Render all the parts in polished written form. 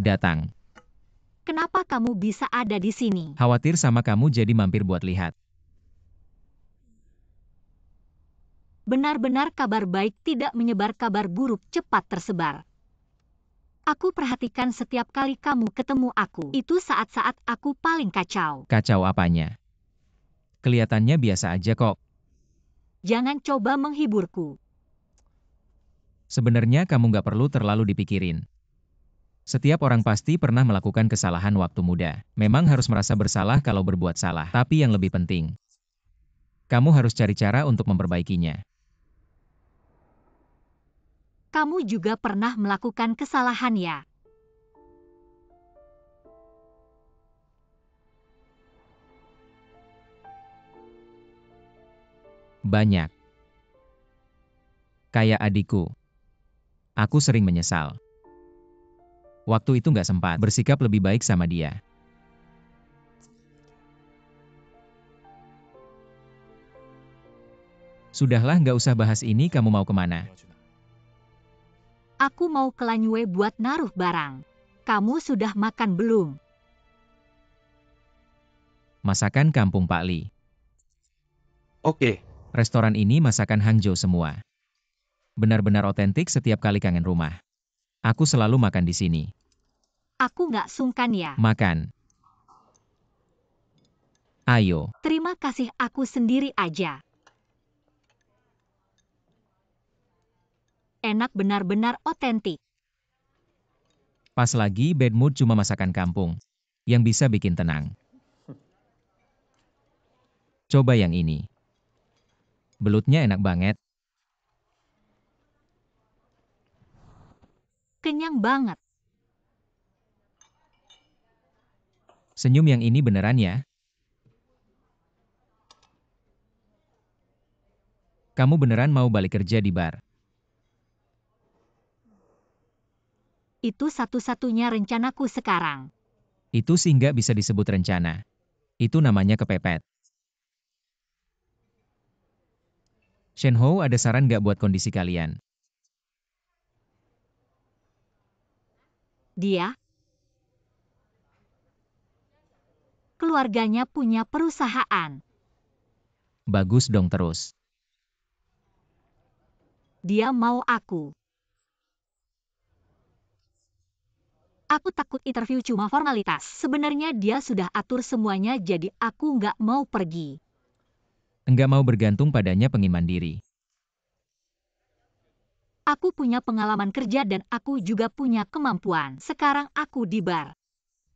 datang. Kenapa kamu bisa ada di sini? Khawatir sama kamu jadi mampir buat lihat. Benar-benar kabar baik tidak menyebar, kabar buruk cepat tersebar. Aku perhatikan setiap kali kamu ketemu aku. Itu saat-saat aku paling kacau. Kacau apanya? Kelihatannya biasa aja kok. Jangan coba menghiburku. Sebenarnya kamu nggak perlu terlalu dipikirin. Setiap orang pasti pernah melakukan kesalahan waktu muda. Memang harus merasa bersalah kalau berbuat salah. Tapi yang lebih penting, kamu harus cari cara untuk memperbaikinya. Kamu juga pernah melakukan kesalahan ya? Banyak. Kayak adikku. Aku sering menyesal. Waktu itu nggak sempat bersikap lebih baik sama dia. Sudahlah, nggak usah bahas ini. Kamu mau kemana? Aku mau ke Lanyue buat naruh barang. Kamu sudah makan belum? Masakan kampung Pak Li. Oke. Restoran ini masakan Hangzhou semua. Benar-benar otentik, setiap kali kangen rumah. Aku selalu makan di sini. Aku nggak sungkan ya. Makan. Ayo. Terima kasih, aku sendiri aja. Enak, benar-benar otentik. Pas lagi bad mood, cuma masakan kampung yang bisa bikin tenang. Coba yang ini. Belutnya enak banget. Kenyang banget. Senyum yang ini beneran ya? Kamu beneran mau balik kerja di bar? Itu satu-satunya rencanaku sekarang. Itu sih nggak bisa disebut rencana. Itu namanya kepepet. Shenhou, ada saran nggak buat kondisi kalian? Dia, keluarganya punya perusahaan. Bagus dong terus. Dia mau aku. Aku takut interview cuma formalitas. Sebenarnya dia sudah atur semuanya, jadi aku nggak mau pergi. Enggak mau bergantung padanya, pengen mandiri. Aku punya pengalaman kerja dan aku juga punya kemampuan. Sekarang aku di bar.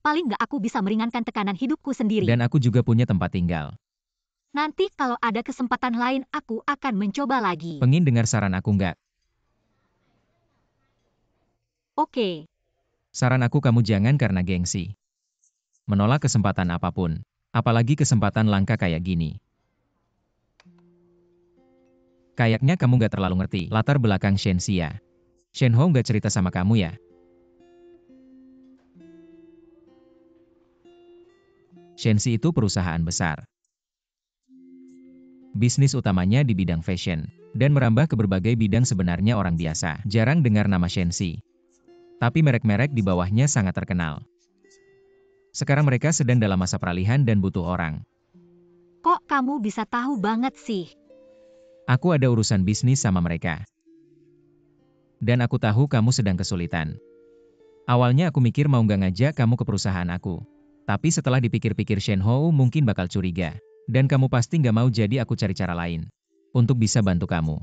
Paling nggak aku bisa meringankan tekanan hidupku sendiri. Dan aku juga punya tempat tinggal. Nanti kalau ada kesempatan lain, aku akan mencoba lagi. Pengen dengar saran aku nggak? Oke. Saran aku, kamu jangan karena gengsi menolak kesempatan apapun. Apalagi kesempatan langka kayak gini. Kayaknya kamu nggak terlalu ngerti latar belakang Shenxia. Shenhou nggak cerita sama kamu ya? Shenxi itu perusahaan besar. Bisnis utamanya di bidang fashion, dan merambah ke berbagai bidang. Sebenarnya orang biasa jarang dengar nama Shenxi. Tapi merek-merek di bawahnya sangat terkenal. Sekarang mereka sedang dalam masa peralihan dan butuh orang. Kok kamu bisa tahu banget sih? Aku ada urusan bisnis sama mereka. Dan aku tahu kamu sedang kesulitan. Awalnya aku mikir mau nggak ngajak kamu ke perusahaan aku. Tapi setelah dipikir-pikir, Shenhou mungkin bakal curiga. Dan kamu pasti nggak mau, jadi aku cari cara lain untuk bisa bantu kamu.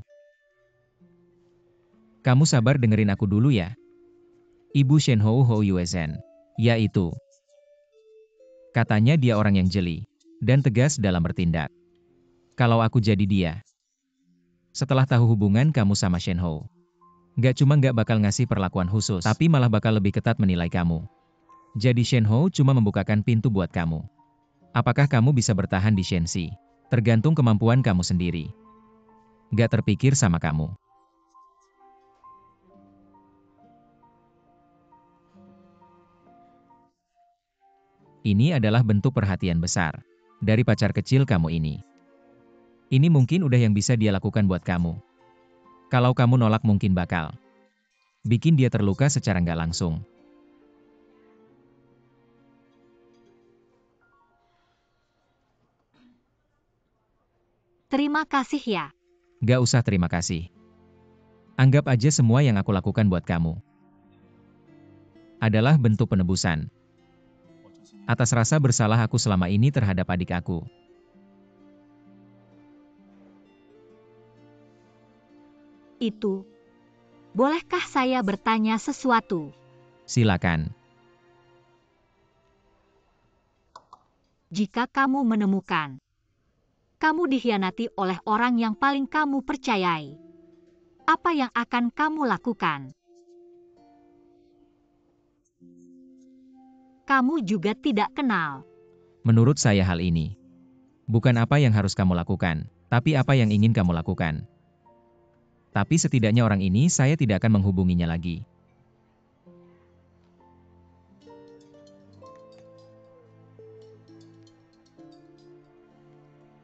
Kamu sabar dengerin aku dulu ya. Ibu Shenhou Hou Yuezhen. Ya itu. Katanya dia orang yang jeli dan tegas dalam bertindak. Kalau aku jadi dia, setelah tahu hubungan kamu sama Shenhou, nggak bakal ngasih perlakuan khusus, tapi malah bakal lebih ketat menilai kamu. Jadi Shenhou cuma membukakan pintu buat kamu. Apakah kamu bisa bertahan di Shenxi? Tergantung kemampuan kamu sendiri. Nggak terpikir sama kamu. Ini adalah bentuk perhatian besar dari pacar kecil kamu ini. Ini mungkin udah yang bisa dia lakukan buat kamu. Kalau kamu nolak, mungkin bakal bikin dia terluka secara nggak langsung. Terima kasih ya. Gak usah terima kasih. Anggap aja semua yang aku lakukan buat kamu adalah bentuk penebusan atas rasa bersalah aku selama ini terhadap adik aku. Itu. Bolehkah saya bertanya sesuatu? Silakan. Jika kamu menemukan kamu dikhianati oleh orang yang paling kamu percayai, apa yang akan kamu lakukan? Kamu juga tidak kenal. Menurut saya hal ini bukan apa yang harus kamu lakukan, tapi apa yang ingin kamu lakukan. Tapi setidaknya orang ini saya tidak akan menghubunginya lagi.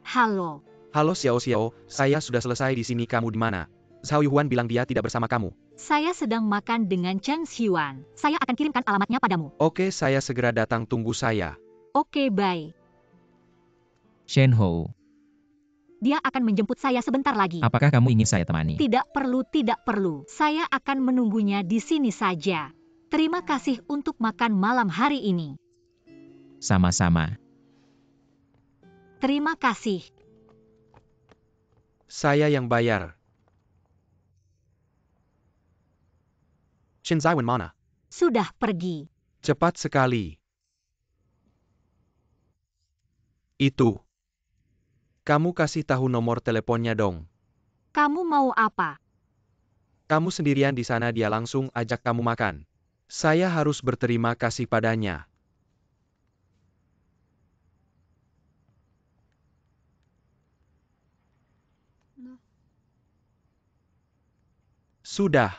Halo. Halo Xiao Xiao, saya sudah selesai di sini. Kamu di mana? Zhao Yuan bilang dia tidak bersama kamu. Saya sedang makan dengan Chen Xiuan. Saya akan kirimkan alamatnya padamu. Oke, saya segera datang. Tunggu saya. Oke, bye. Shen Hou, Dia akan menjemput saya sebentar lagi. apakah kamu ingin saya temani? Tidak perlu, tidak perlu. Saya akan menunggunya di sini saja. Terima kasih untuk makan malam hari ini. Sama-sama. Terima kasih. Saya yang bayar. Shen Zaiwen mana? Sudah pergi. Cepat sekali. Itu. Kamu kasih tahu nomor teleponnya dong. Kamu mau apa? Kamu sendirian di sana, dia langsung ajak kamu makan. Saya harus berterima kasih padanya. Sudah.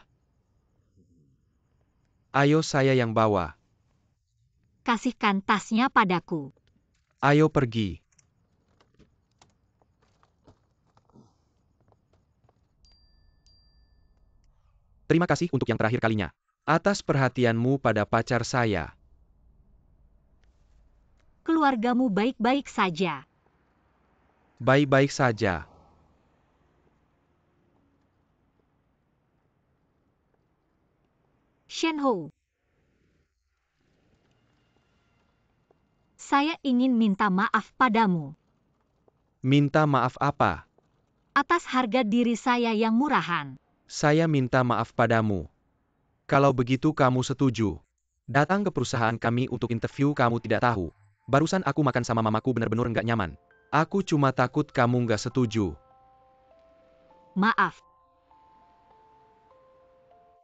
Ayo, saya yang bawa. Kasihkan tasnya padaku. Ayo pergi. Terima kasih untuk yang terakhir kalinya. Atas perhatianmu pada pacar saya. Keluargamu baik-baik saja. Baik-baik saja. Shen Hou. Saya ingin minta maaf padamu. Minta maaf apa? Atas harga diri saya yang murahan. Saya minta maaf padamu. Kalau begitu kamu setuju. Datang ke perusahaan kami untuk interview, kamu tidak tahu. Barusan aku makan sama mamaku, benar-benar nggak nyaman. Aku cuma takut kamu nggak setuju. Maaf.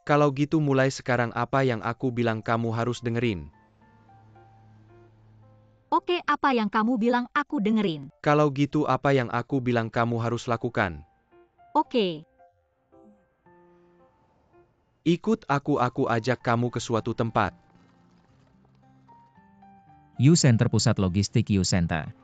Kalau gitu mulai sekarang apa yang aku bilang kamu harus dengerin. Oke, apa yang kamu bilang aku dengerin. Kalau gitu apa yang aku bilang kamu harus lakukan. Oke. Ikut aku ajak kamu ke suatu tempat. U Center Pusat Logistik U Center.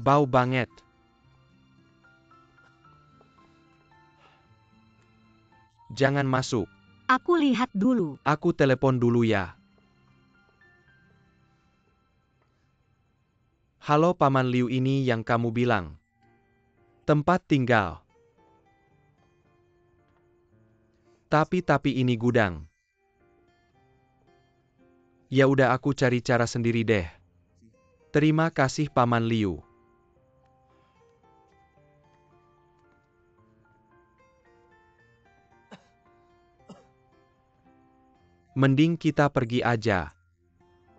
Bau banget. Jangan masuk. Aku lihat dulu. Aku telepon dulu ya. Halo Paman Liu, ini yang kamu bilang. Tempat tinggal. Tapi ini gudang. Ya udah, aku cari cara sendiri deh. Terima kasih Paman Liu. Mending kita pergi aja.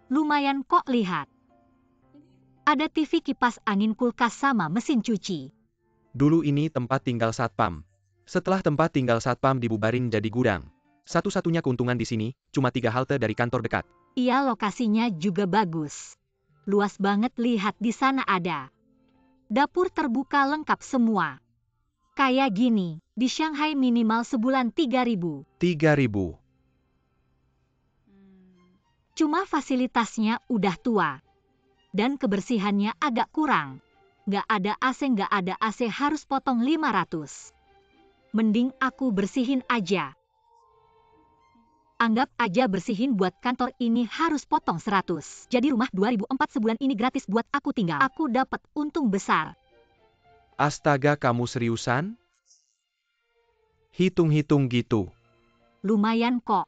Lumayan kok lihat. Ada TV, kipas angin, kulkas sama mesin cuci. Dulu ini tempat tinggal satpam. Setelah tempat tinggal satpam dibubarin jadi gudang. Satu-satunya keuntungan di sini, cuma 3 halte dari kantor dekat. Iya, lokasinya juga bagus. Luas banget, lihat di sana ada. Dapur terbuka lengkap semua. Kayak gini, di Shanghai minimal sebulan 3.000. 3.000. Cuma fasilitasnya udah tua. Dan kebersihannya agak kurang. Nggak ada AC harus potong 500. Mending aku bersihin aja. Anggap aja bersihin buat kantor ini harus potong 100. Jadi rumah 2004 sebulan ini gratis buat aku tinggal. Aku dapat untung besar. Astaga, kamu seriusan? Hitung-hitung gitu. Lumayan kok.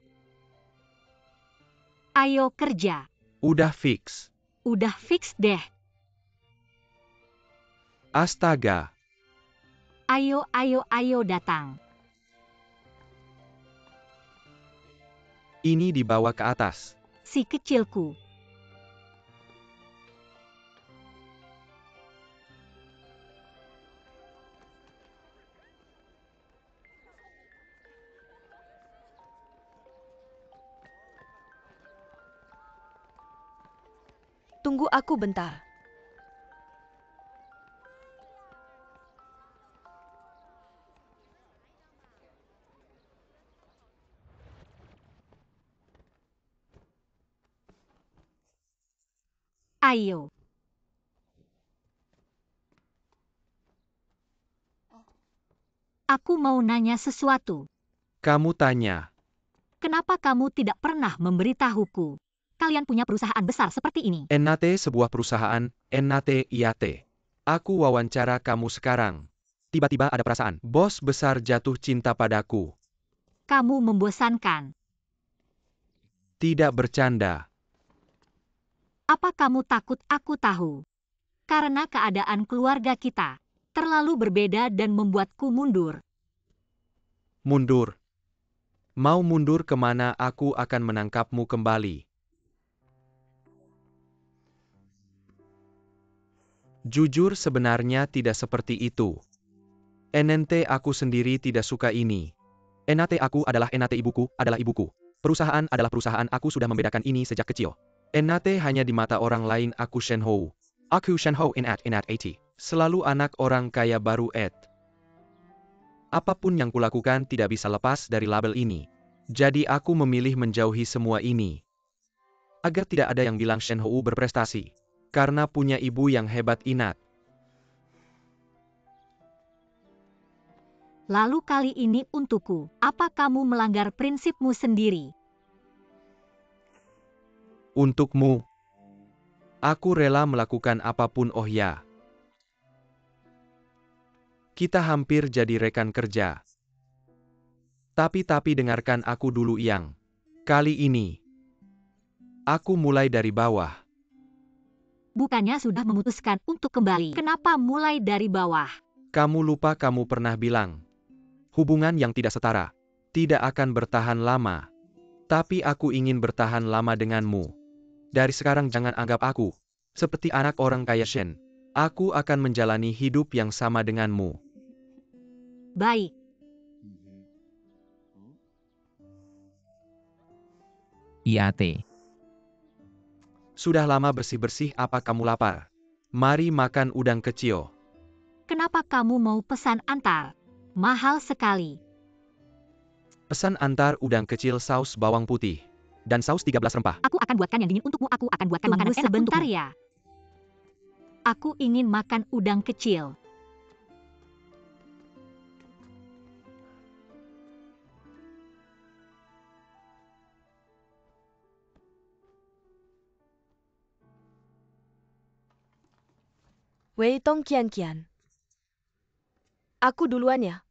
Ayo kerja. Udah fix. Udah fix deh. Astaga. Ayo datang. Ini dibawa ke atas. Si kecilku. Tunggu aku bentar. Ayo. Aku mau nanya sesuatu. Kamu tanya. Kenapa kamu tidak pernah memberitahuku? Kalian punya perusahaan besar seperti ini. NAT sebuah perusahaan, NAT IAT. Aku wawancara kamu sekarang. Tiba-tiba ada perasaan, bos besar jatuh cinta padaku. Kamu membosankan. Tidak bercanda. Apa kamu takut aku tahu? Karena keadaan keluarga kita terlalu berbeda dan membuatku mundur. Mundur. Mau mundur kemana? Aku akan menangkapmu kembali. Jujur sebenarnya tidak seperti itu. NNT aku sendiri tidak suka ini. NAT aku adalah NAT ibuku, adalah ibuku. Perusahaan adalah perusahaan, aku sudah membedakan ini sejak kecil. NAT hanya di mata orang lain, aku Shen Hou. Aku Shen Hou NAT AT. Selalu anak orang kaya baru Ed. Apapun yang kulakukan tidak bisa lepas dari label ini. Jadi aku memilih menjauhi semua ini. Agar tidak ada yang bilang Shen Hou berprestasi. Karena punya ibu yang hebat Inat. Lalu kali ini untukku, apa kamu melanggar prinsipmu sendiri? Untukmu. Aku rela melakukan apapun, oh ya. Kita hampir jadi rekan kerja. Tapi dengarkan aku dulu, Yang. Kali ini, aku mulai dari bawah. Bukannya sudah memutuskan untuk kembali? Kenapa mulai dari bawah? Kamu lupa kamu pernah bilang. Hubungan yang tidak setara tidak akan bertahan lama. Tapi aku ingin bertahan lama denganmu. Dari sekarang jangan anggap aku seperti anak orang kaya Shen. Aku akan menjalani hidup yang sama denganmu. Baik. IAT. Sudah lama bersih-bersih, apa kamu lapar? Mari makan udang kecil. Kenapa kamu mau pesan antar? Mahal sekali. Pesan antar udang kecil saus bawang putih. Dan saus 13 rempah. Aku akan buatkan yang dingin untukmu. Aku akan buatkan makanan enak sebentar untukmu. Ya. Aku ingin makan udang kecil. Wei Tong Kian. Aku duluan ya.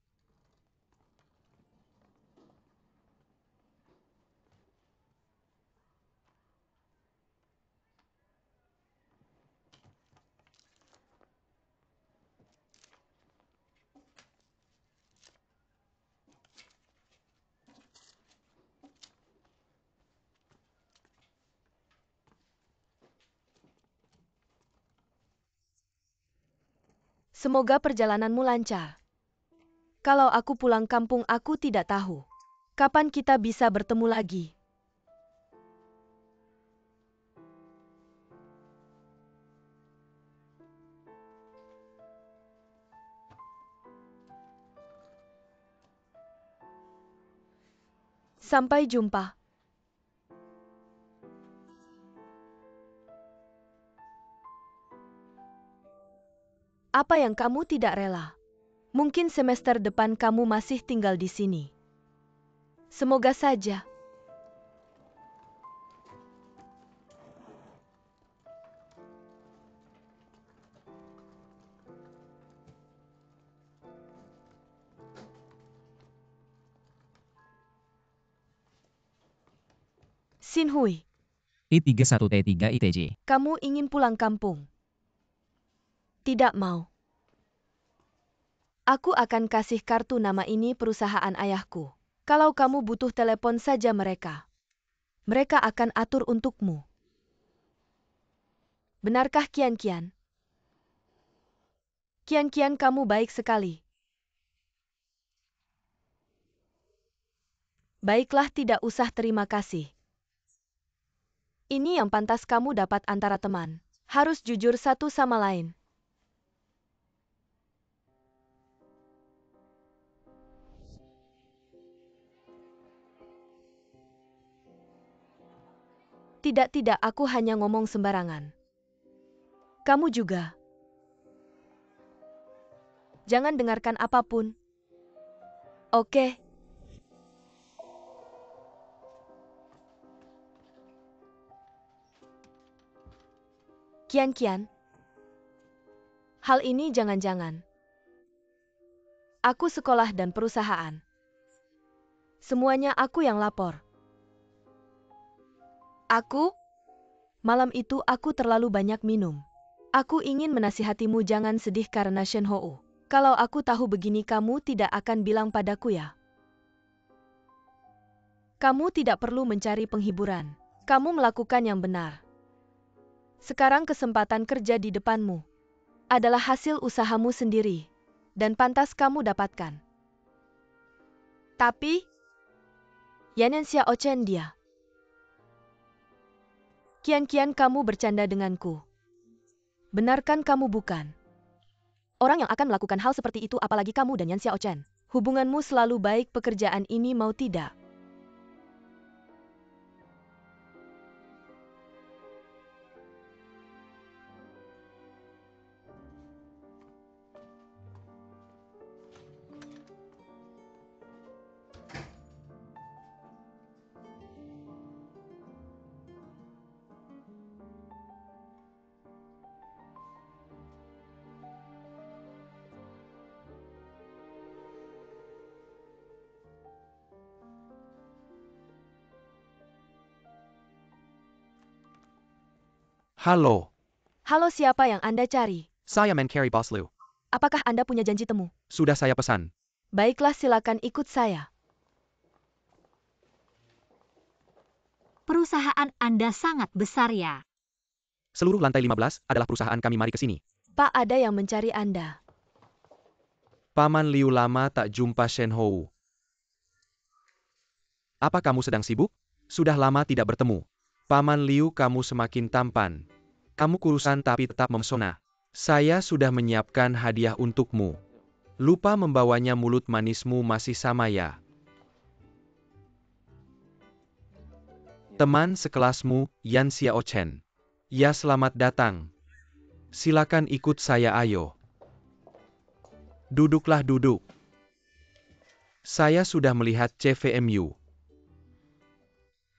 Semoga perjalananmu lancar. Kalau aku pulang kampung, aku tidak tahu kapan kita bisa bertemu lagi. Sampai jumpa. Apa yang kamu tidak rela? Mungkin semester depan kamu masih tinggal di sini. Semoga saja. Xin Hui, I31T3 ITJ. kamu ingin pulang kampung? Tidak mau. Aku akan kasih kartu nama ini perusahaan ayahku. Kalau kamu butuh telepon saja mereka. Mereka akan atur untukmu. Benarkah Kian-Kian? Kian-Kian, kamu baik sekali. Baiklah, tidak usah terima kasih. Ini yang pantas kamu dapat antara teman. Harus jujur satu sama lain. Tidak, aku hanya ngomong sembarangan. Kamu juga. Jangan dengarkan apapun. Oke? Kian-Kian. Hal ini jangan-jangan. Aku sekolah dan perusahaan. Semuanya aku yang lapor. Malam itu aku terlalu banyak minum. Aku ingin menasihatimu jangan sedih karena Shen Hou. Kalau aku tahu begini kamu tidak akan bilang padaku ya. Kamu tidak perlu mencari penghiburan. Kamu melakukan yang benar. Sekarang kesempatan kerja di depanmu. Adalah hasil usahamu sendiri. Dan pantas kamu dapatkan. Tapi, Yanen Xiao Chen dia. Kian-Kian, kamu bercanda denganku. Benarkan kamu bukan? Orang yang akan melakukan hal seperti itu apalagi kamu dan Yan Xiao Chen. Hubunganmu selalu baik, pekerjaan ini mau tidak. Halo, Halo, siapa yang Anda cari? saya Mencari Bos Liu. Apakah Anda punya janji temu? Sudah saya pesan. Baiklah, silakan ikut saya. Perusahaan Anda sangat besar ya. Seluruh lantai 15 adalah perusahaan kami, mari ke sini. Pak, ada yang mencari Anda. Paman Liu, lama tak jumpa Shen Hou. Apa kamu sedang sibuk? Sudah lama tidak bertemu. Paman Liu, kamu semakin tampan. Kamu kurusan tapi tetap memesona. Saya sudah menyiapkan hadiah untukmu. Lupa membawanya, mulut manismu masih sama ya. Teman sekelasmu, Yan Xiao Chen. Ya, selamat datang. Silakan ikut saya, ayo. Duduklah, duduk. Saya sudah melihat CVMU.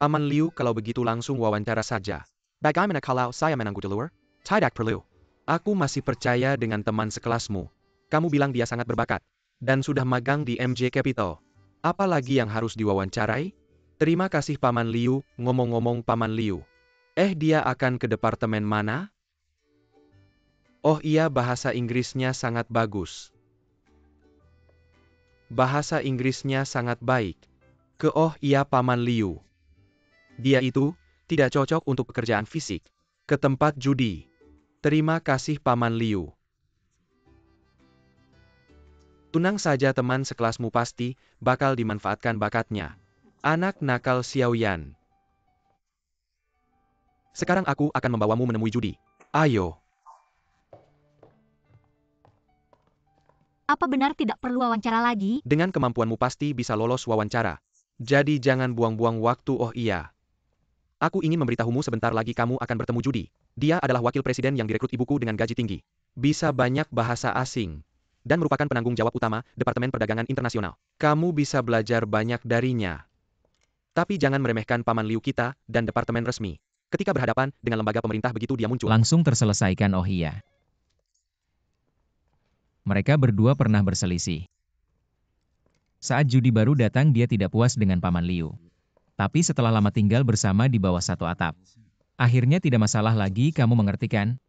Paman Liu, kalau begitu langsung wawancara saja. Bagaimana kalau saya menunggu di luar? Tidak perlu. Aku masih percaya dengan teman sekelasmu. Kamu bilang dia sangat berbakat. Dan sudah magang di MJ Capital. Apalagi yang harus diwawancarai? Terima kasih Paman Liu. Ngomong-ngomong Paman Liu. Dia akan ke departemen mana? Oh iya, bahasa Inggrisnya sangat bagus. Bahasa Inggrisnya sangat baik. Oh iya Paman Liu. Dia itu tidak cocok untuk pekerjaan fisik. Ke tempat judi. Terima kasih Paman Liu. Tenang saja, teman sekelasmu pasti bakal dimanfaatkan bakatnya. Anak nakal Xiaoyan. Sekarang aku akan membawamu menemui judi. Ayo. Apa benar tidak perlu wawancara lagi? Dengan kemampuanmu pasti bisa lolos wawancara. Jadi jangan buang-buang waktu. Oh iya. Aku ingin memberitahumu sebentar lagi kamu akan bertemu Judi. Dia adalah wakil presiden yang direkrut ibuku dengan gaji tinggi. bisa banyak bahasa asing, dan merupakan penanggung jawab utama Departemen Perdagangan Internasional. Kamu bisa belajar banyak darinya. Tapi jangan meremehkan Paman Liu kita dan departemen resmi. Ketika berhadapan dengan lembaga pemerintah begitu dia muncul. Langsung terselesaikan, oh iya. Mereka berdua pernah berselisih. Saat judi baru datang dia tidak puas dengan Paman Liu. Tapi setelah lama tinggal bersama di bawah satu atap. Akhirnya tidak masalah lagi, kamu mengerti kan?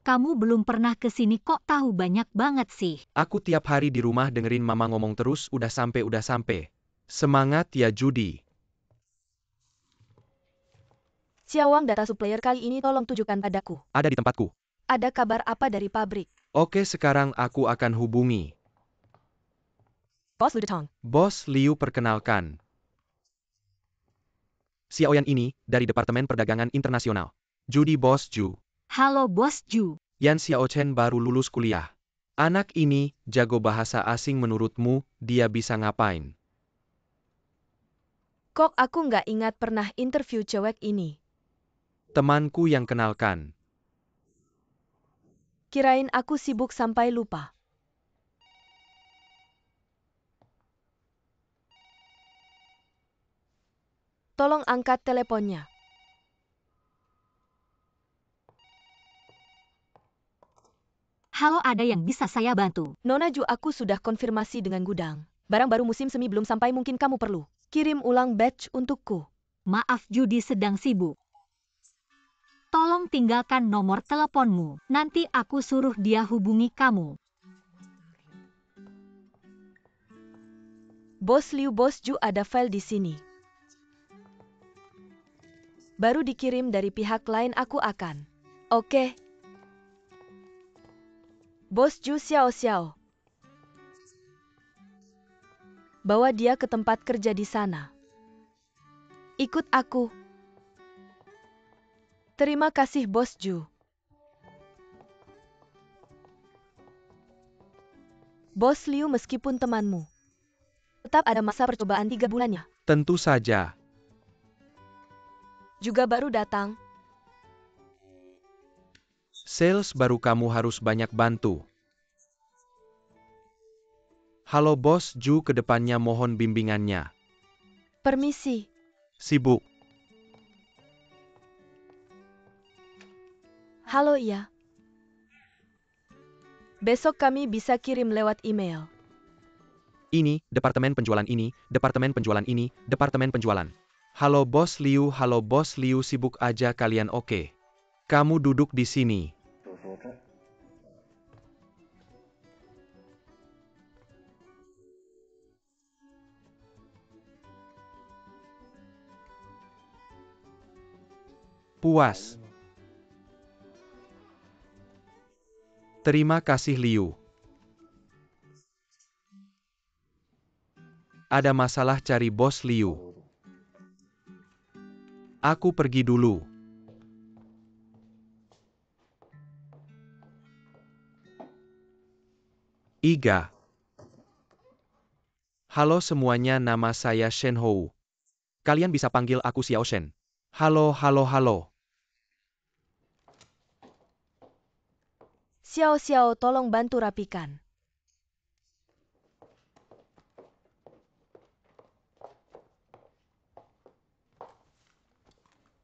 Kamu belum pernah ke sini kok tahu banyak banget sih. Aku tiap hari di rumah dengerin mama ngomong terus udah sampai. Semangat ya judi. Xiaowang, data supplier kali ini tolong tujukan padaku. Ada di tempatku. Ada kabar apa dari pabrik? Oke, sekarang aku akan hubungi. Bos Liu Detong. Bos Liu, perkenalkan. Xiaoyan ini, dari Departemen Perdagangan Internasional. Judi Bos Ju. Halo Bos Ju. Yan Xiaochen baru lulus kuliah. Anak ini, jago bahasa asing menurutmu, dia bisa ngapain? Kok aku nggak ingat pernah interview cewek ini? Temanku yang kenalkan. Kirain aku sibuk sampai lupa. Tolong angkat teleponnya. Halo, ada yang bisa saya bantu? Nona Ju, aku sudah konfirmasi dengan gudang. Barang baru musim semi belum sampai, mungkin kamu perlu kirim ulang batch untukku. Maaf, Judi sedang sibuk. Tolong tinggalkan nomor teleponmu. Nanti aku suruh dia hubungi kamu. Bos Liu, Bos Ju, ada file di sini. Baru dikirim dari pihak lain, aku akan. Oke. Bos Ju, Xiao. Bawa dia ke tempat kerja di sana. Ikut aku. Terima kasih, Bos Ju. Bos Liu, meskipun temanmu, tetap ada masa percobaan 3 bulannya. Tentu saja. Juga baru datang. Sales baru, kamu harus banyak bantu. Halo Bos Ju, kedepannya mohon bimbingannya. Permisi. Sibuk. Halo, iya. Besok kami bisa kirim lewat email. Ini, departemen penjualan ini, departemen penjualan ini, departemen penjualan. Halo Bos Liu, sibuk aja kalian, oke. Kamu duduk di sini. Puas. Terima kasih Liu. Ada masalah, cari Bos Liu. Aku pergi dulu. Iga. Halo semuanya, nama saya Shen Hou. Kalian bisa panggil aku Xiao Shen. Halo. Xiao, tolong bantu rapikan.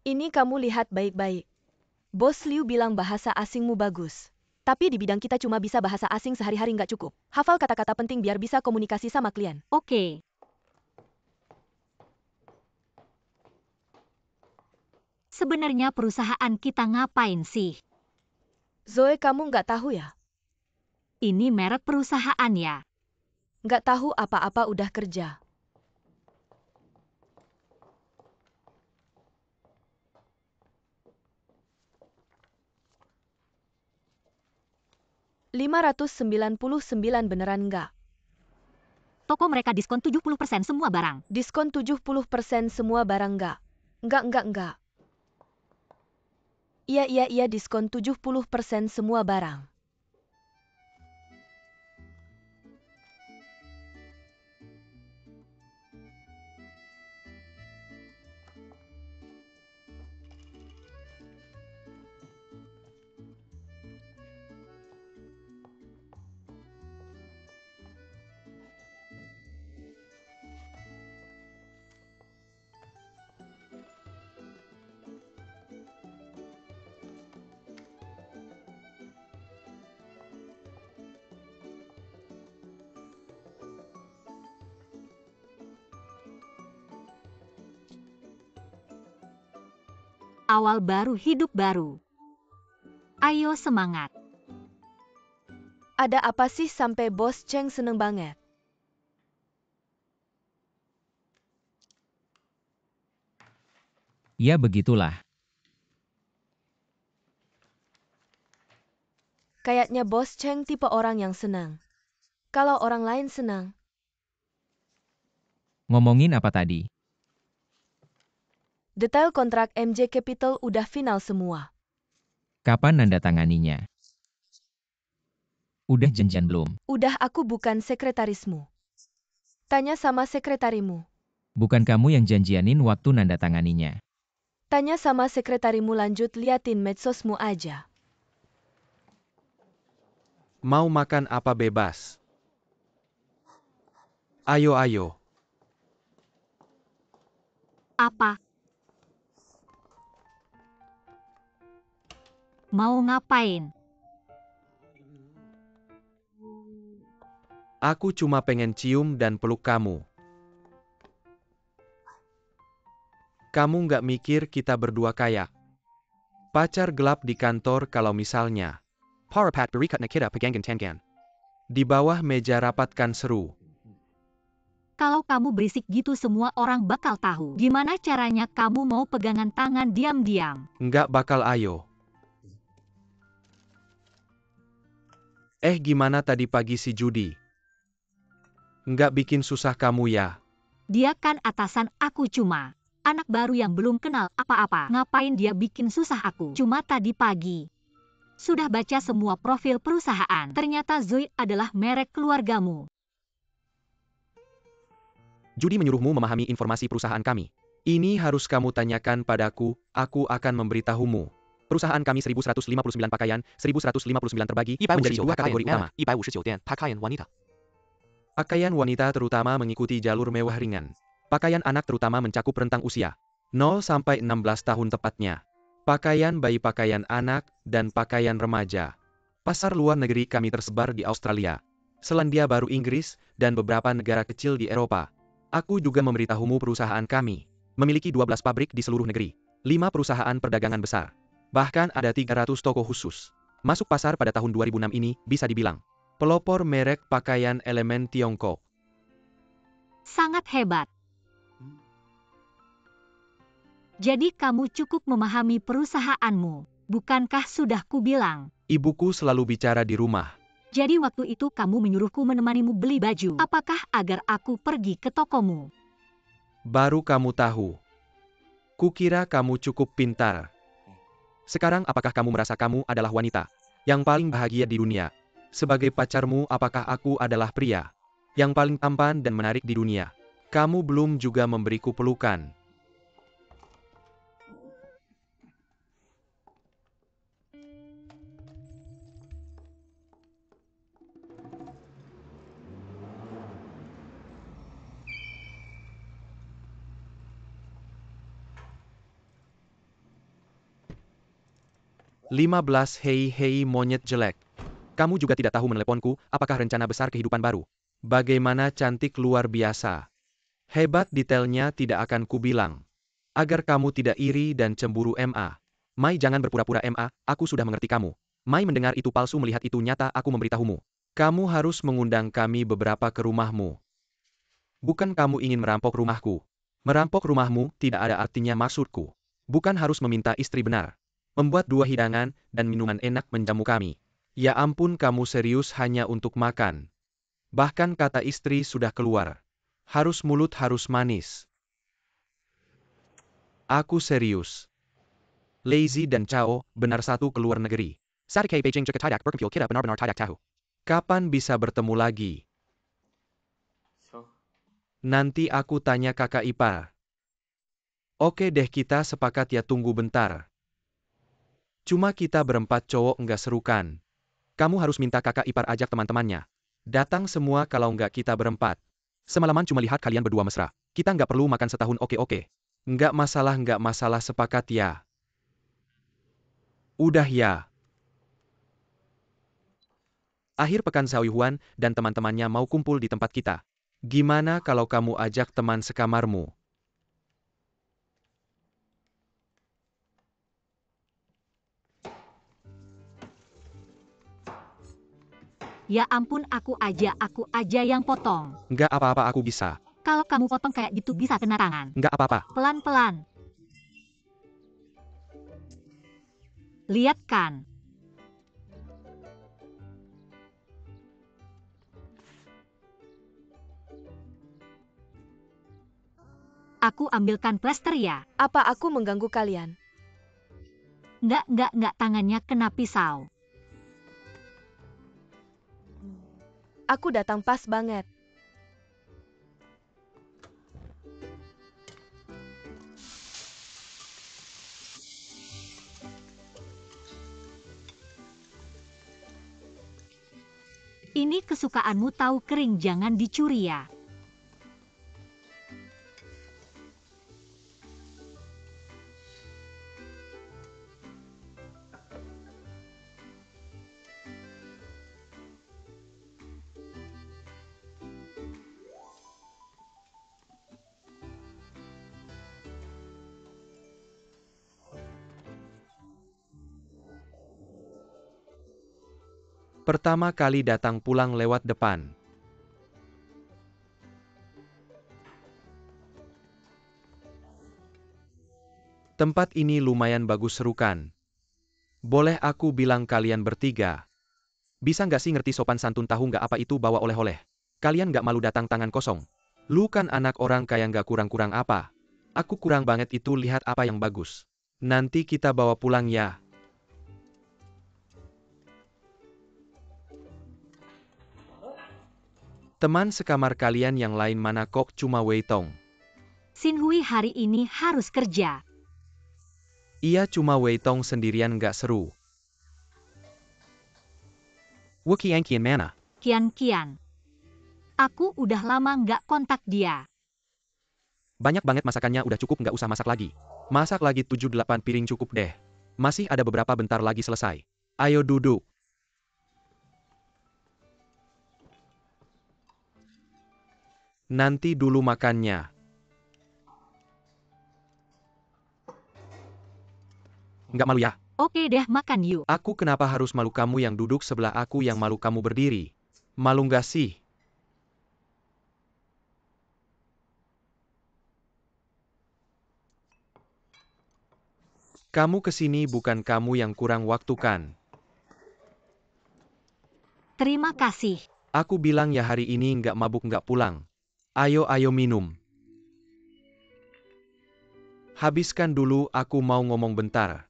Ini kamu lihat baik-baik. Bos Liu bilang bahasa asingmu bagus. Tapi di bidang kita cuma bisa bahasa asing sehari-hari nggak cukup. Hafal kata-kata penting biar bisa komunikasi sama klien. Oke. Sebenarnya perusahaan kita ngapain sih? Zoe, kamu nggak tahu ya? Ini merek perusahaan ya? Nggak tahu apa-apa udah kerja. $599 beneran nggak? Toko mereka diskon 70% semua barang. Diskon 70% semua barang nggak? Nggak. Iya, diskon 70% semua barang. awal baru hidup baru. Ayo semangat. Ada apa sih sampai Bos Cheng seneng banget? Ya begitulah. Kayaknya Bos Cheng tipe orang yang senang. Kalau orang lain senang, Ngomongin apa tadi? detail kontrak MJ Capital udah final semua. Kapan nandatanganinya? Udah janjian belum? Udah, aku bukan sekretarismu. Tanya sama sekretarimu. Bukan kamu yang janjianin waktu nandatanganinya. Tanya sama sekretarimu, lanjut liatin medsosmu aja. Mau makan apa bebas? Ayo ayo. Apa? Mau ngapain? Aku cuma pengen cium dan peluk kamu. Kamu nggak mikir kita berdua kayak pacar gelap di kantor kalau misalnya Parapat berikat na kita pegangan tangan. Di bawah meja rapat kan seru. Kalau kamu berisik gitu semua orang bakal tahu. Gimana caranya kamu mau pegangan tangan diam-diam? Nggak bakal ayo. Gimana tadi pagi si Judy? Nggak bikin susah kamu ya? Dia kan atasan aku, cuma anak baru yang belum kenal apa-apa. Ngapain dia bikin susah aku? Cuma tadi pagi sudah baca semua profil perusahaan. Ternyata Zoe adalah merek keluargamu. Judy menyuruhmu memahami informasi perusahaan kami. Ini harus kamu tanyakan padaku, aku akan memberitahumu. Perusahaan kami 1159 pakaian, 1159 terbagi menjadi dua kategori utama. Pakaian wanita terutama mengikuti jalur mewah ringan. Pakaian anak terutama mencakup rentang usia 0 sampai 16 tahun tepatnya. Pakaian bayi, pakaian anak, dan pakaian remaja. Pasar luar negeri kami tersebar di Australia, Selandia Baru, Inggris, dan beberapa negara kecil di Eropa. Aku juga memberitahumu perusahaan kami memiliki 12 pabrik di seluruh negeri, 5 perusahaan perdagangan besar. Bahkan ada 300 toko khusus. Masuk pasar pada tahun 2006 ini bisa dibilang pelopor merek pakaian elemen Tiongkok. Sangat hebat. Jadi kamu cukup memahami perusahaanmu. Bukankah sudah kubilang? Ibuku selalu bicara di rumah. Jadi waktu itu kamu menyuruhku menemanimu beli baju. Apakah agar aku pergi ke tokomu? Baru kamu tahu. Kukira kamu cukup pintar. Sekarang apakah kamu merasa kamu adalah wanita yang paling bahagia di dunia? Sebagai pacarmu, apakah aku adalah pria yang paling tampan dan menarik di dunia? Kamu belum juga memberiku pelukan. Hei monyet jelek. Kamu juga tidak tahu meneleponku, apakah rencana besar kehidupan baru? Bagaimana cantik, luar biasa. Hebat, detailnya tidak akan kubilang. Agar kamu tidak iri dan cemburu MA. Mai, jangan berpura-pura MA, aku sudah mengerti kamu. Mai mendengar itu palsu, melihat itu nyata, aku memberitahumu. Kamu harus mengundang kami beberapa ke rumahmu. Bukan kamu ingin merampok rumahku. Merampok rumahmu tidak ada artinya, maksudku. Bukan harus meminta istri benar. Membuat 2 hidangan dan minuman enak menjamu kami. Ya ampun, kamu serius hanya untuk makan. Bahkan kata istri sudah keluar. Harus mulut harus manis. Aku serius. Lazy dan Chao, benar satu keluar negeri. Saat Beijing juga tidak berkumpul, kita benar-benar tidak tahu. Kapan bisa bertemu lagi? Nanti aku tanya kakak ipar. Oke deh, kita sepakat ya, tunggu bentar. Cuma kita berempat cowok nggak seru kan? Kamu harus minta kakak ipar ajak teman-temannya. Datang semua, kalau nggak kita berempat. Semalaman cuma lihat kalian berdua mesra. Kita nggak perlu makan setahun, oke? Nggak masalah, sepakat ya? Udah ya. Akhir pekan Xiao Yuan dan teman-temannya mau kumpul di tempat kita. Gimana kalau kamu ajak teman sekamarmu? Ya ampun, aku aja yang potong. Nggak apa-apa, aku bisa. Kalau kamu potong kayak gitu bisa kena tangan. Nggak apa-apa. Pelan-pelan. Lihat kan? Aku ambilkan plester ya. Apa aku mengganggu kalian? Nggak, tangannya kena pisau. Aku datang pas banget. Ini kesukaanmu, tahu kering jangan dicuri ya. Pertama kali datang pulang lewat depan. Tempat ini lumayan bagus, seru kan? Boleh aku bilang kalian bertiga? Bisa nggak sih ngerti sopan santun, tahu nggak apa itu bawa oleh-oleh? Kalian nggak malu datang tangan kosong? Lu kan anak orang kaya, nggak kurang-kurang apa? Aku kurang banget itu, lihat apa yang bagus. Nanti kita bawa pulang ya. Teman sekamar kalian yang lain mana, kok cuma Wei Tong? Xin Hui hari ini harus kerja. Iya, cuma Wei Tong sendirian, nggak seru. Wu Kian mana? Kian. Aku udah lama nggak kontak dia. Banyak banget masakannya, udah cukup, nggak usah masak lagi. Masak lagi 7-8 piring cukup deh. Masih ada beberapa, bentar lagi selesai. Ayo duduk. Nanti dulu makannya. Nggak malu ya? Oke deh, makan yuk. Aku kenapa harus malu, kamu yang duduk sebelah aku yang malu, kamu berdiri. Malu nggak sih? Kamu kesini bukan kamu yang kurang waktu kan? Terima kasih. Aku bilang ya hari ini nggak mabuk, nggak pulang. Ayo minum. Habiskan dulu, aku mau ngomong bentar.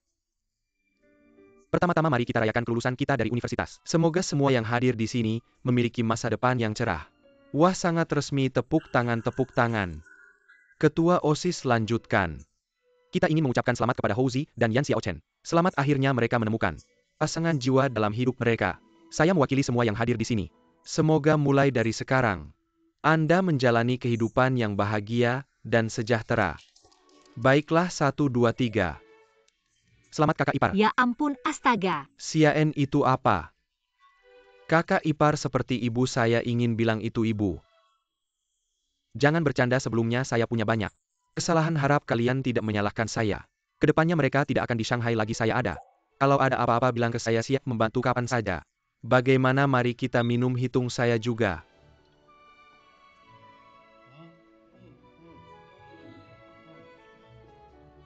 Pertama-tama mari kita rayakan kelulusan kita dari universitas. Semoga semua yang hadir di sini memiliki masa depan yang cerah. Wah, sangat resmi, tepuk tangan, tepuk tangan. Ketua OSIS lanjutkan. Kita ingin mengucapkan selamat kepada Houzi dan Yan Xiaochen. Selamat, akhirnya mereka menemukan pasangan jiwa dalam hidup mereka. Saya mewakili semua yang hadir di sini. Semoga mulai dari sekarang Anda menjalani kehidupan yang bahagia dan sejahtera. Baiklah, 1, 2, 3. Selamat kakak ipar. Ya ampun, astaga. Siaen itu apa? Kakak ipar seperti ibu, saya ingin bilang itu ibu. Jangan bercanda, sebelumnya saya punya banyak kesalahan, harap kalian tidak menyalahkan saya. Kedepannya mereka tidak akan di Shanghai lagi, saya ada. Kalau ada apa-apa bilang ke saya, siap membantu kapan saja. Bagaimana, mari kita minum, hitung saya juga.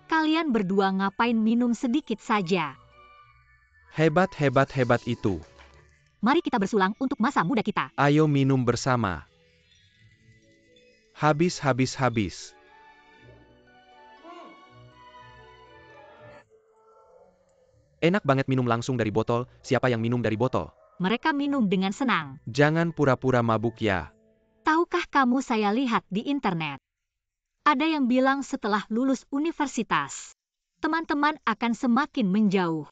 Kalian berdua ngapain minum sedikit saja? Hebat itu. Mari kita bersulang untuk masa muda kita. Ayo minum bersama. Habis. Enak banget minum langsung dari botol. Siapa yang minum dari botol? Mereka minum dengan senang. Jangan pura-pura mabuk ya. Tahukah kamu, saya lihat di internet. Ada yang bilang setelah lulus universitas, teman-teman akan semakin menjauh.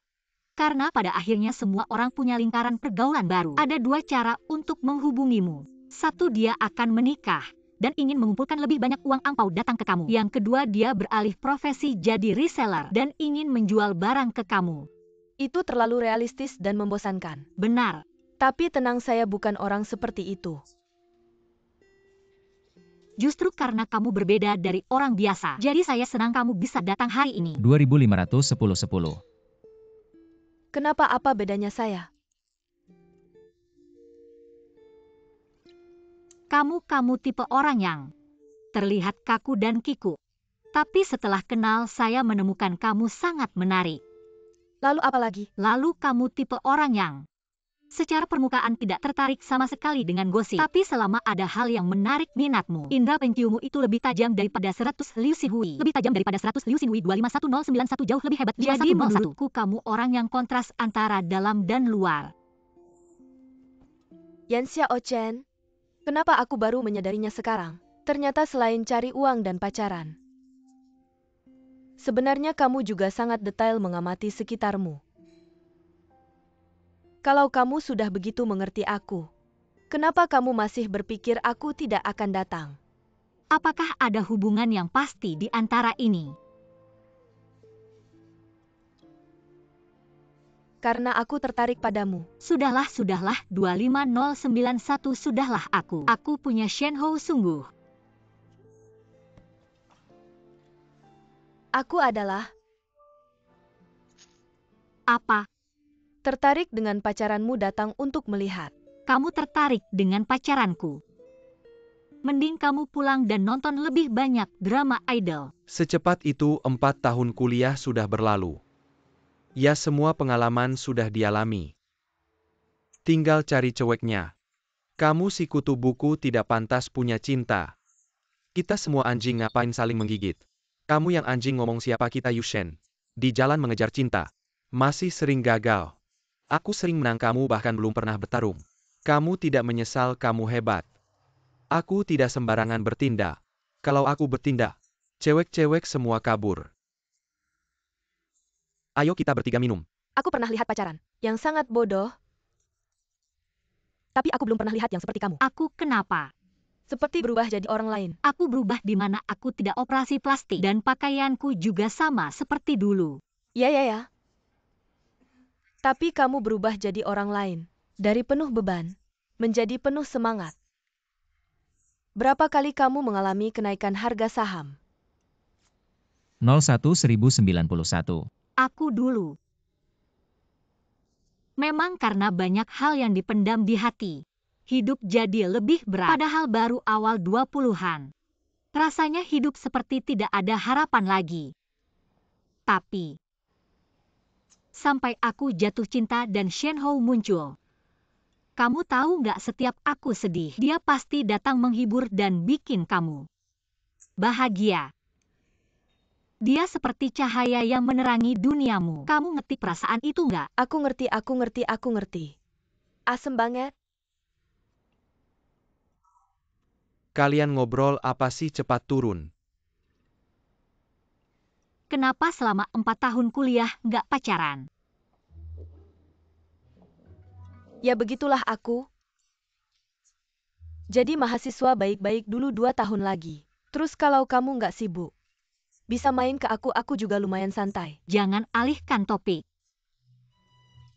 Karena pada akhirnya semua orang punya lingkaran pergaulan baru. Ada 2 cara untuk menghubungimu. 1, dia akan menikah dan ingin mengumpulkan lebih banyak uang angpau datang ke kamu. Yang kedua, dia beralih profesi jadi reseller dan ingin menjual barang ke kamu. Itu terlalu realistis dan membosankan. Benar. Tapi tenang, saya bukan orang seperti itu. Justru karena kamu berbeda dari orang biasa, jadi saya senang kamu bisa datang hari ini. 2510-10. Kenapa, apa bedanya saya? Kamu tipe orang yang terlihat kaku dan kikuk. Tapi setelah kenal saya menemukan kamu sangat menarik. Lalu apa lagi? Lalu kamu tipe orang yang secara permukaan tidak tertarik sama sekali dengan gosip. Tapi selama ada hal yang menarik minatmu, indera penciummu itu lebih tajam daripada 100 Liu Xinhui. Lebih tajam daripada 100 Liu Xinhui 251091 jauh lebih hebat. Jadi menurutku kamu orang yang kontras antara dalam dan luar. Yan Xiao Chen, kenapa aku baru menyadarinya sekarang? Ternyata selain cari uang dan pacaran, sebenarnya kamu juga sangat detail mengamati sekitarmu. Kalau kamu sudah begitu mengerti aku, kenapa kamu masih berpikir aku tidak akan datang? Apakah ada hubungan yang pasti di antara ini? Karena aku tertarik padamu. Sudahlah, 25091 sudahlah aku. Aku punya Shenhou sungguh. Aku adalah Apa? tertarik dengan pacaranmu datang untuk melihat. Kamu tertarik dengan pacaranku? Mending kamu pulang dan nonton lebih banyak drama idol. Secepat itu 4 tahun kuliah sudah berlalu. Ya semua pengalaman sudah dialami. Tinggal cari ceweknya. Kamu si kutu buku tidak pantas punya cinta. Kita semua anjing ngapain saling menggigit. Kamu yang anjing ngomong siapa kita Yushen. Di jalan mengejar cinta. Masih sering gagal. Aku sering menang kamu bahkan belum pernah bertarung. Kamu tidak menyesal kamu hebat. Aku tidak sembarangan bertindak. Kalau aku bertindak, cewek-cewek semua kabur. Ayo kita bertiga minum. Aku pernah lihat pacaran yang sangat bodoh. Tapi aku belum pernah lihat yang seperti kamu. Aku kenapa? Seperti berubah jadi orang lain. Aku berubah di mana aku tidak operasi plastik dan pakaianku juga sama seperti dulu. Ya. Tapi kamu berubah jadi orang lain. Dari penuh beban, menjadi penuh semangat. Berapa kali kamu mengalami kenaikan harga saham? 01.1091. Aku dulu. Memang karena banyak hal yang dipendam di hati. Hidup jadi lebih berat. Padahal baru awal 20-an. Rasanya hidup seperti tidak ada harapan lagi. Tapi sampai aku jatuh cinta dan Shenhou muncul. Kamu tahu nggak, setiap aku sedih, dia pasti datang menghibur dan bikin kamu bahagia. Dia seperti cahaya yang menerangi duniamu. Kamu ngerti perasaan itu nggak? Aku ngerti. Asem banget. Kalian ngobrol apa sih cepat turun? Kenapa selama 4 tahun kuliah nggak pacaran? Ya begitulah aku. Jadi mahasiswa baik-baik dulu 2 tahun lagi. Terus kalau kamu nggak sibuk, bisa main ke aku juga lumayan santai. Jangan alihkan topik.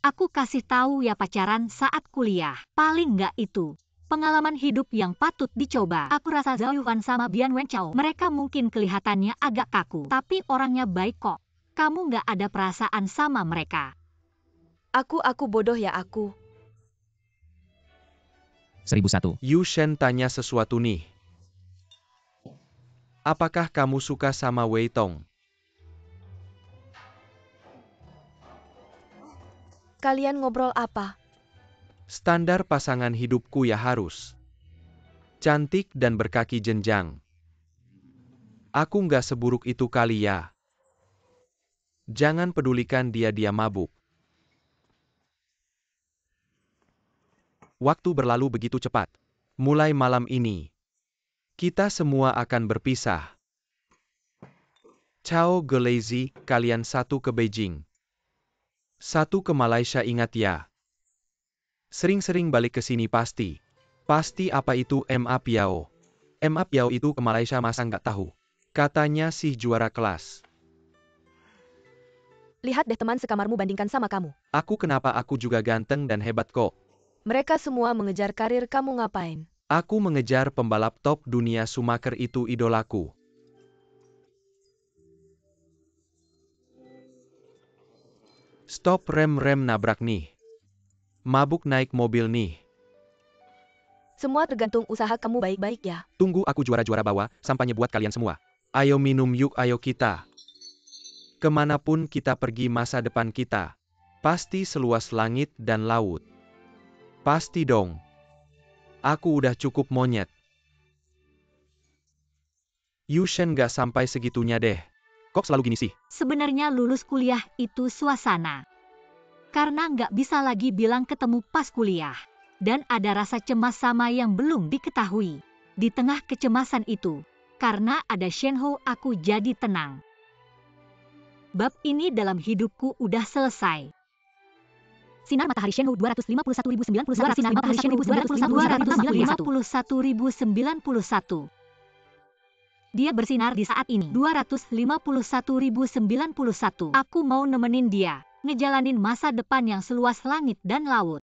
Aku kasih tahu ya, pacaran saat kuliah. Paling nggak itu pengalaman hidup yang patut dicoba. Aku rasa Zhao Yuan sama Bian Wenchao, mereka mungkin kelihatannya agak kaku, tapi orangnya baik kok. Kamu nggak ada perasaan sama mereka. Aku bodoh ya aku. 1001. Yushen tanya sesuatu nih. Apakah kamu suka sama Wei Tong? Kalian ngobrol apa? Standar pasangan hidupku ya harus cantik dan berkaki jenjang. Aku nggak seburuk itu kali ya. Jangan pedulikan dia mabuk. Waktu berlalu begitu cepat. Mulai malam ini, kita semua akan berpisah. Ciao Gelazy, kalian satu ke Beijing. Satu ke Malaysia, ingat ya. Sering-sering balik ke sini pasti. Pasti apa itu MA Piao. MA Piao itu ke Malaysia masa nggak tahu. Katanya sih juara kelas. Lihat deh teman sekamarmu bandingkan sama kamu. Aku kenapa aku juga ganteng dan hebat kok. Mereka semua mengejar karir, kamu ngapain? Aku mengejar pembalap top dunia, Schumacher itu idolaku. Stop, rem nabrak nih. Mabuk naik mobil nih. Semua tergantung usaha kamu baik-baik ya. Tunggu aku juara-juara bawa sampahnya buat kalian semua. Ayo minum yuk, ayo kita. Kemanapun kita pergi masa depan kita. Pasti seluas langit dan laut. Pasti dong. Aku udah cukup monyet. Yushen gak sampai segitunya deh. Kok selalu gini sih? Sebenarnya lulus kuliah itu suasana. Karena nggak bisa lagi bilang ketemu pas kuliah. Dan ada rasa cemas sama yang belum diketahui. Di tengah kecemasan itu, karena ada Shenhou aku jadi tenang. Bab ini dalam hidupku udah selesai. Sinar matahari Shenhou 251.091. Sinar matahari Shenhou 251.091. Dia bersinar di saat ini. 251.091. Aku mau nemenin dia, ngejalanin masa depan yang seluas langit dan laut.